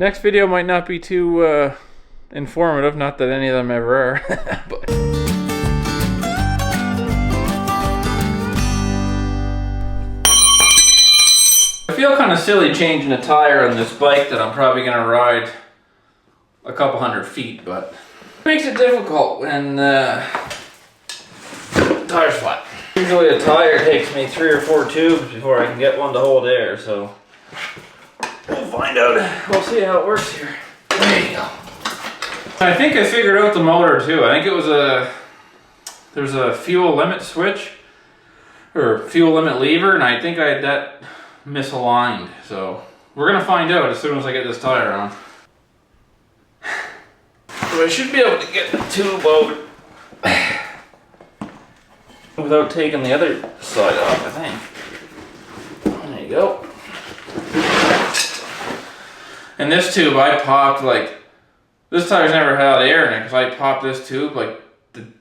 Next video might not be too informative, not that any of them ever are. But I feel kind of silly changing a tire on this bike that I'm probably going to ride a couple hundred feet, but it makes it difficult when the tire's flat. Usually a tire takes me 3 or 4 tubes before I can get one to hold air, so we'll find out. We'll see how it works here. There you go. I think I figured out the motor too. I think it was there's a fuel limit switch or fuel limit lever, and I think I had that misaligned. So we're gonna find out as soon as I get this tire on. So I should be able to get the tube out without taking the other side off, I think. There you go. And this tube I popped this tire's never had air in it because I popped this tube like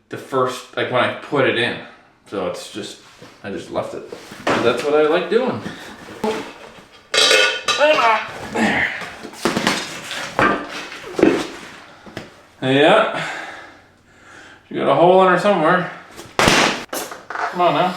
the first, when I put it in. So it's just, I just left it. That's what I like doing. There. Yeah. You got a hole in her somewhere. Come on now.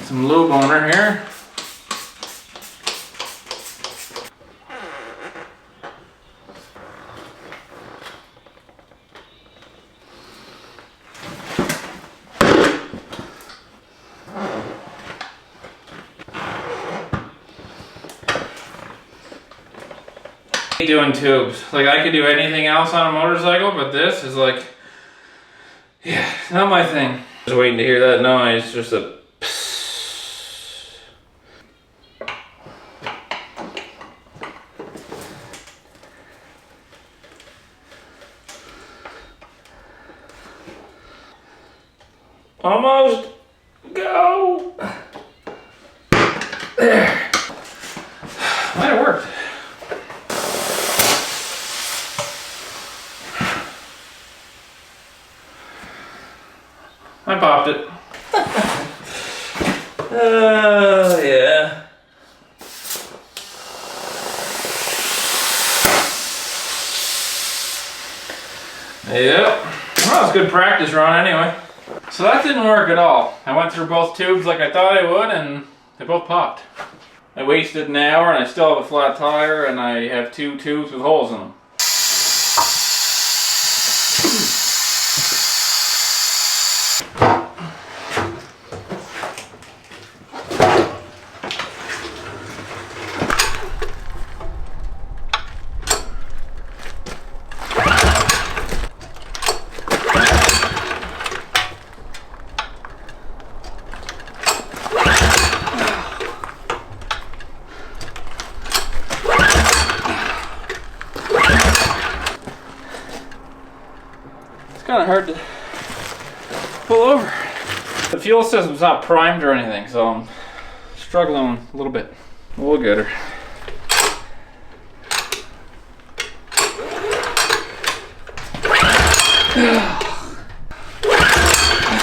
Some lube on her here. Doing tubes. I could do anything else on a motorcycle, but this is yeah, not my thing. Just waiting to hear that noise, just a almost go. There. Might have worked. I popped it. Oh, yeah. Yep. Well, it's good practice run anyway. So that didn't work at all. I went through both tubes like I thought I would, and they both popped. I wasted an hour, and I still have a flat tire, and I have 2 tubes with holes in them. Kind of hard to pull over. The fuel system's not primed or anything, so I'm struggling a little bit. We'll get her.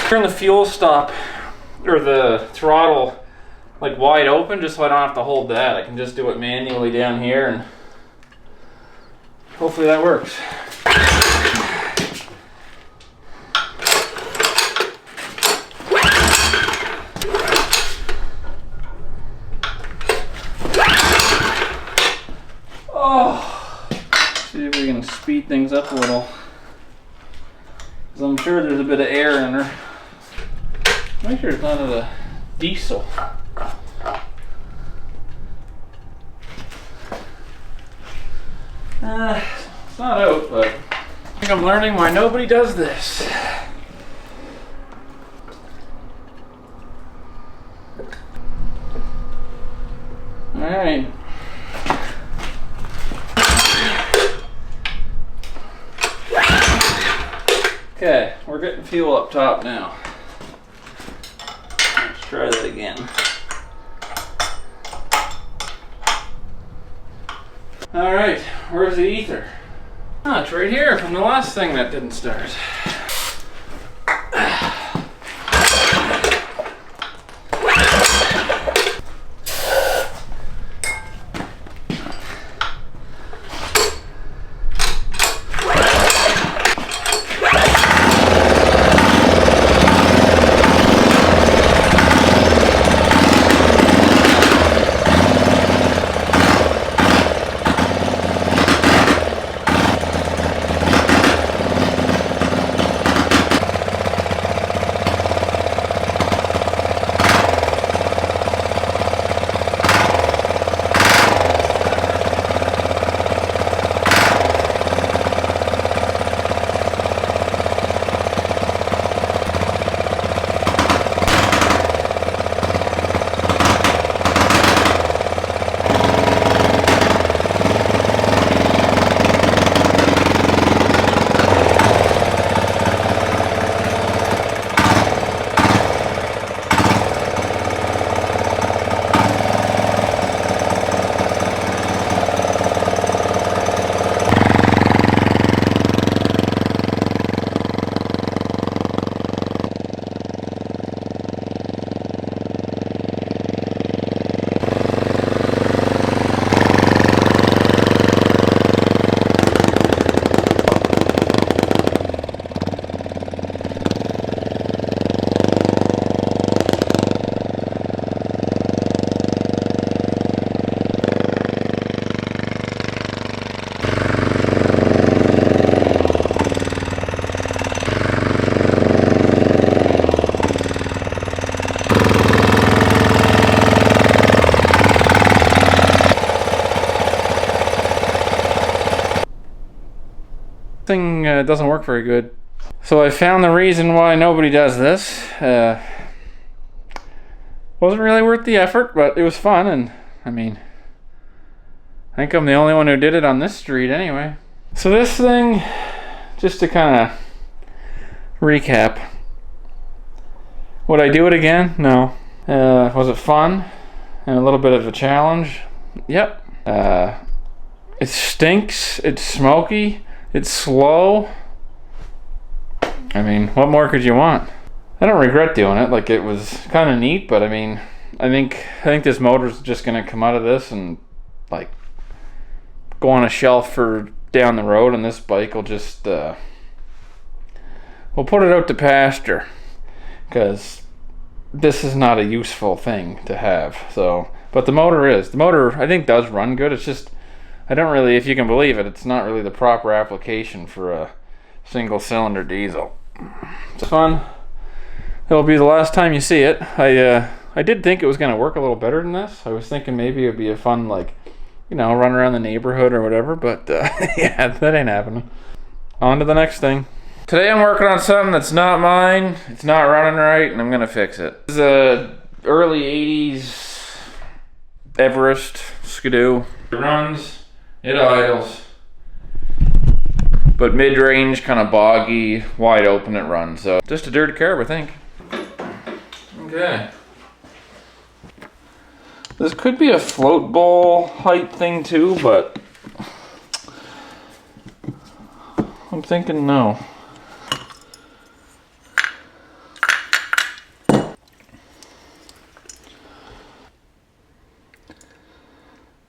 Turn the fuel stop or the throttle wide open just so I don't have to hold that. I can just do it manually down here, and hopefully that works. See if we can speed things up a little. Because I'm sure there's a bit of air in her. Make sure it's not a diesel. It's not out, but I think I'm learning why nobody does this. Alright. Okay, we're getting fuel up top now. Let's try that again. Alright, where's the ether? Oh, it's right here from the last thing that didn't start. Thing doesn't work very good. So I found the reason why nobody does this. Wasn't really worth the effort, but it was fun, and I mean, I think I'm the only one who did it on this street anyway. So this thing, just to kind of recap, would I do it again? No. Was it fun and a little bit of a challenge? Yep. It stinks, it's smoky, it's slow. I mean, what more could you want? I don't regret doing it. Like, it was kind of neat, but I mean, I think this motor's just gonna come out of this and like go on a shelf for down the road, and this bike will just we'll put it out to pasture, because this is not a useful thing to have. So, but the motor I think does run good. It's just, I don't really, if you can believe it, it's not really the proper application for a single cylinder diesel. It's fun. It'll be the last time you see it. I did think it was going to work a little better than this. I was thinking maybe it would be a fun, like, you know, run around the neighborhood or whatever, but yeah, that ain't happening. On to the next thing. Today I'm working on something that's not mine. It's not running right, and I'm going to fix it. This is a early 80s Everest Skidoo. It runs, it idles, but mid-range, kind of boggy, wide open it runs. So just a dirty carb, I think. Okay. This could be a float bowl height thing too, but I'm thinking no.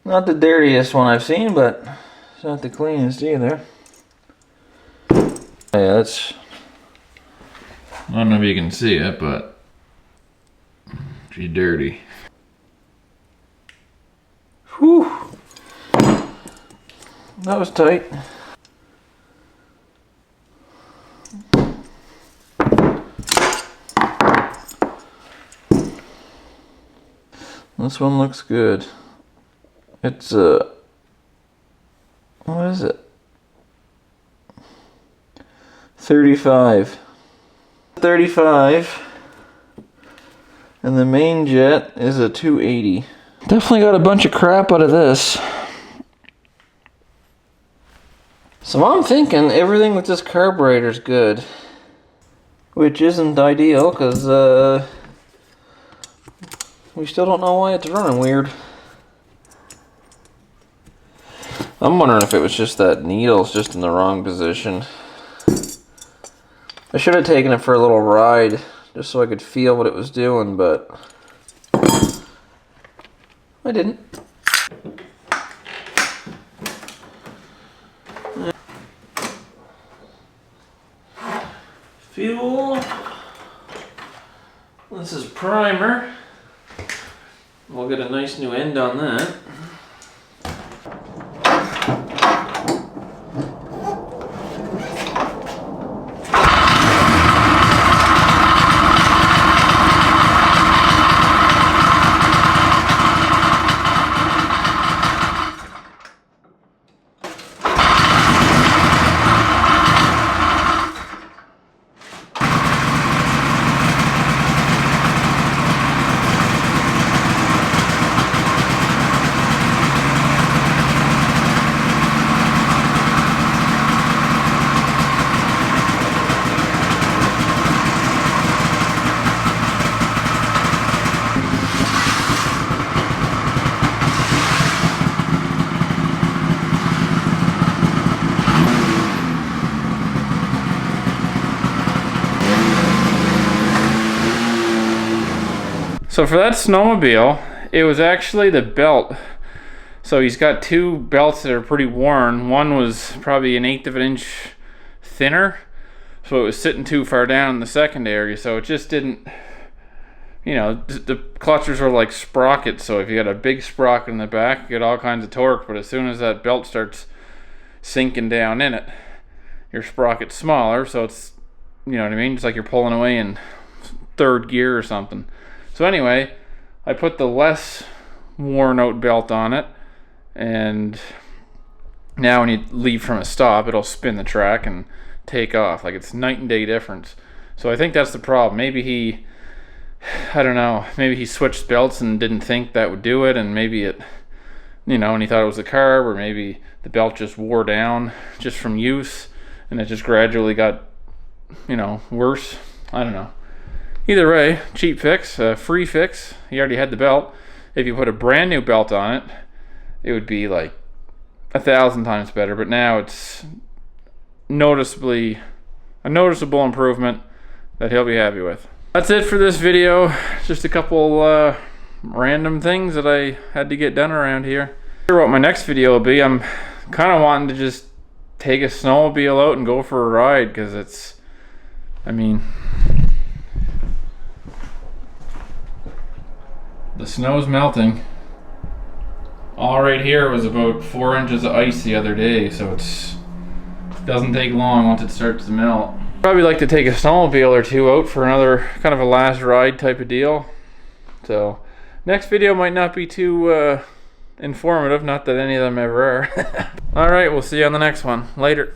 Not the dirtiest one I've seen, but it's not the cleanest either. Yeah, that's, I don't know if you can see it, but she's dirty. Whew. That was tight. This one looks good. It's what is it? 35. 35. And the main jet is a 280. Definitely got a bunch of crap out of this. So I'm thinking everything with this carburetor is good. Which isn't ideal, because we still don't know why it's running weird. I'm wondering if it was just that needle's just in the wrong position. I should have taken it for a little ride, just so I could feel what it was doing, but I didn't. Fuel. This is primer. We'll get a nice new end on that. So for that snowmobile, it was actually the belt. So he's got two belts that are pretty worn. One was probably 1/8 of an inch thinner, so it was sitting too far down in the secondary, so it just didn't, you know, the clutches are like sprockets, so if you got a big sprocket in the back, you get all kinds of torque, but as soon as that belt starts sinking down in it, your sprocket's smaller, so it's, you know what I mean, it's like you're pulling away in third gear or something. So anyway, I put the less worn out belt on it, and now when you leave from a stop, it'll spin the track and take off. Like, it's night and day difference. So I think that's the problem. Maybe he, I don't know, maybe he switched belts and didn't think that would do it, and maybe it, you know, and he thought it was the carb, or maybe the belt just wore down just from use, and it just gradually got, you know, worse. I don't know. Either way, cheap fix, free fix. He already had the belt. If you put a brand new belt on it, it would be like 1,000 times better, but now it's a noticeable improvement that he'll be happy with. That's it for this video. Just a couple random things that I had to get done around here. Not sure what my next video will be. I'm kind of wanting to just take a snowmobile out and go for a ride, because it's, I mean, the snow's melting. All right here was about 4 inches of ice the other day, so it doesn't take long once it starts to melt. Probably like to take a snowmobile or two out for another kind of a last ride type of deal. So next video might not be too informative, not that any of them ever are. All right, we'll see you on the next one. Later.